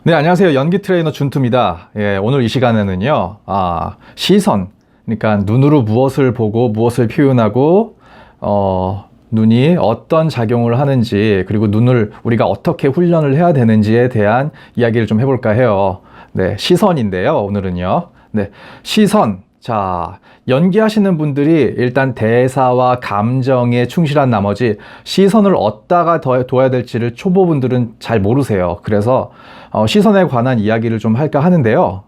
네, 안녕하세요. 연기 트레이너 준투입니다. 예, 오늘 이 시간에는요, 시선. 그러니까 눈으로 무엇을 보고 무엇을 표현하고, 눈이 어떤 작용을 하는지, 그리고 눈을 우리가 어떻게 훈련을 해야 되는지에 대한 이야기를 좀 해볼까 해요. 네, 시선인데요, 오늘은요. 네, 시선. 자, 연기하시는 분들이 일단 대사와 감정에 충실한 나머지 시선을 어디다가 둬야 될지를 초보분들은 잘 모르세요. 그래서 시선에 관한 이야기를 좀 할까 하는데요.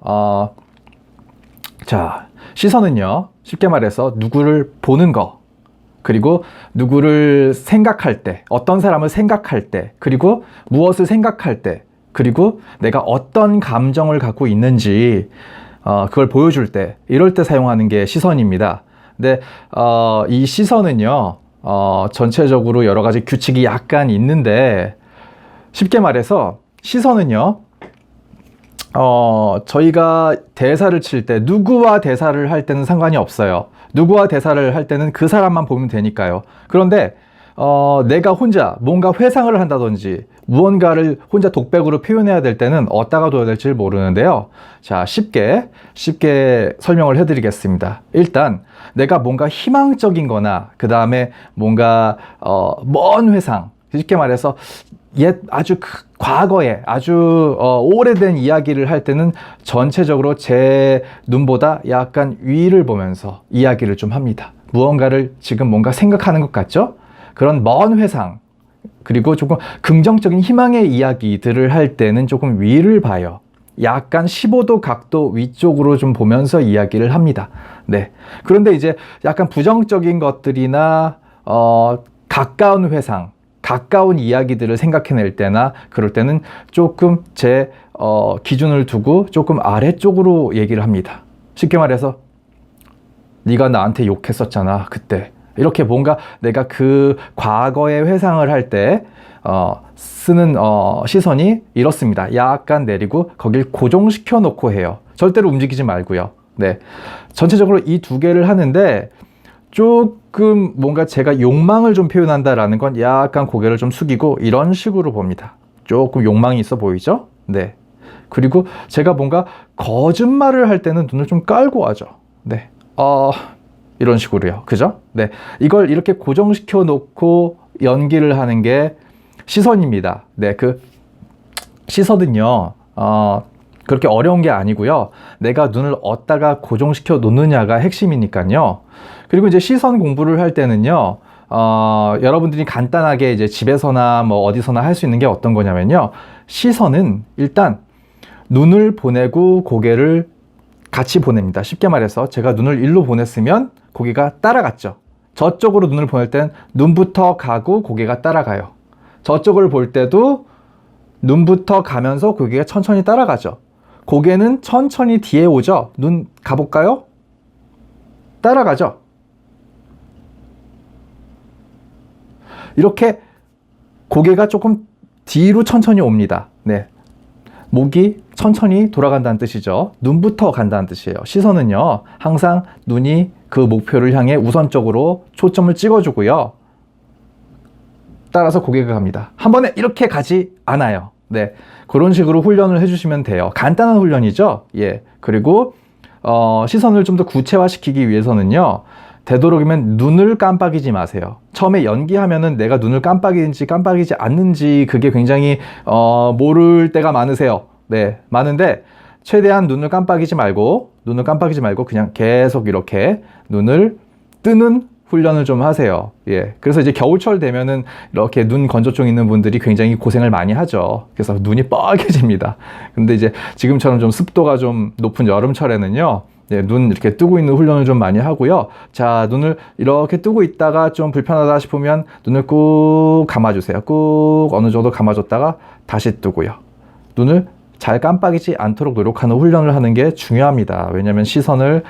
자, 시선은요, 쉽게 말해서 누구를 보는 거, 그리고 누구를 생각할 때, 어떤 사람을 생각할 때, 그리고 무엇을 생각할 때, 그리고 내가 어떤 감정을 갖고 있는지 그걸 보여줄 때, 이럴 때 사용하는 게 시선입니다. 근데 이 시선은요, 전체적으로 여러 가지 규칙이 약간 있는데, 쉽게 말해서 시선은요, 저희가 대사를 칠 때, 누구와 대사를 할 때는 상관이 없어요. 누구와 대사를 할 때는 그 사람만 보면 되니까요. 그런데 내가 혼자 뭔가 회상을 한다든지 무언가를 혼자 독백으로 표현해야 될 때는 어디다가 둬야 될지 모르는데요. 자, 쉽게 설명을 해드리겠습니다. 일단 내가 뭔가 희망적인 거나 그 다음에 뭔가 먼 회상, 쉽게 말해서 아주 과거에 아주 오래된 이야기를 할 때는 전체적으로 제 눈보다 약간 위를 보면서 이야기를 좀 합니다. 무언가를 지금 뭔가 생각하는 것 같죠? 그런 먼 회상, 그리고 조금 긍정적인 희망의 이야기들을 할 때는 조금 위를 봐요. 약간 15도 각도 위쪽으로 좀 보면서 이야기를 합니다. 네. 그런데 이제 약간 부정적인 것들이나 가까운 회상, 가까운 이야기들을 생각해낼 때나 그럴 때는 조금 제 기준을 두고 조금 아래쪽으로 얘기를 합니다. 쉽게 말해서 네가 나한테 욕했었잖아 그때. 이렇게 뭔가 내가 그 과거의 회상을 할 때 쓰는 시선이 이렇습니다. 약간 내리고 거길 고정시켜 놓고 해요. 절대로 움직이지 말고요. 네, 전체적으로 이 두 개를 하는데 조금 뭔가 제가 욕망을 좀 표현한다라는 건 약간 고개를 좀 숙이고 이런 식으로 봅니다. 조금 욕망이 있어 보이죠? 네. 그리고 제가 뭔가 거짓말을 할 때는 눈을 좀 깔고 하죠. 네. 이런 식으로요. 그죠? 네. 이걸 이렇게 고정시켜 놓고 연기를 하는 게 시선입니다. 네. 그 시선은요, 그렇게 어려운 게 아니고요. 내가 눈을 어디다가 고정시켜 놓느냐가 핵심이니까요. 그리고 이제 시선 공부를 할 때는요, 여러분들이 간단하게 이제 집에서나 뭐 어디서나 할 수 있는 게 어떤 거냐면요. 시선은 일단 눈을 보내고 고개를 같이 보냅니다. 쉽게 말해서 제가 눈을 일로 보냈으면 고개가 따라갔죠. 저쪽으로 눈을 보낼 땐 눈부터 가고 고개가 따라가요. 저쪽을 볼 때도 눈부터 가면서 고개가 천천히 따라가죠. 고개는 천천히 뒤에 오죠. 눈 가볼까요? 따라가죠. 이렇게 고개가 조금 뒤로 천천히 옵니다. 네. 목이 천천히 돌아간다는 뜻이죠. 눈부터 간다는 뜻이에요. 시선은요, 항상 눈이 그 목표를 향해 우선적으로 초점을 찍어주고요. 따라서 고개가 갑니다. 한 번에 이렇게 가지 않아요. 네. 그런 식으로 훈련을 해주시면 돼요. 간단한 훈련이죠. 예. 그리고, 시선을 좀 더 구체화시키기 위해서는요, 되도록이면 눈을 깜빡이지 마세요. 처음에 연기하면은 내가 눈을 깜빡이는지 깜빡이지 않는지 그게 굉장히 모를 때가 많으세요. 네, 많은데 최대한 눈을 깜빡이지 말고 그냥 계속 이렇게 눈을 뜨는 훈련을 좀 하세요. 예. 그래서 이제 겨울철 되면은 이렇게 눈 건조증 있는 분들이 굉장히 고생을 많이 하죠. 그래서 눈이 빨개집니다. 근데 이제 지금처럼 좀 습도가 좀 높은 여름철에는요, 네, 눈 이렇게 뜨고 있는 훈련을 좀 많이 하고요. 자, 눈을 이렇게 뜨고 있다가 좀 불편하다 싶으면 눈을 꾹 감아주세요. 꾹 어느 정도 감아줬다가 다시 뜨고요. 눈을 잘 깜빡이지 않도록 노력하는 훈련을 하는 게 중요합니다. 왜냐하면 시선을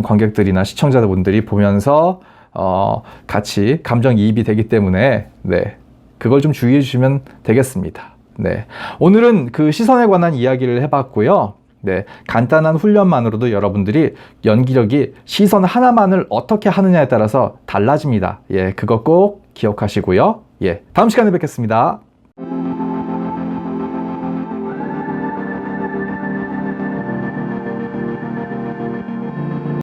관객들이나 시청자분들이 보면서 같이 감정이입이 되기 때문에, 네, 그걸 좀 주의해 주시면 되겠습니다. 네, 오늘은 그 시선에 관한 이야기를 해봤고요. 네, 간단한 훈련만으로도 여러분들이 연기력이 시선 하나만을 어떻게 하느냐에 따라서 달라집니다. 예, 그거 꼭 기억하시고요. 예, 다음 시간에 뵙겠습니다.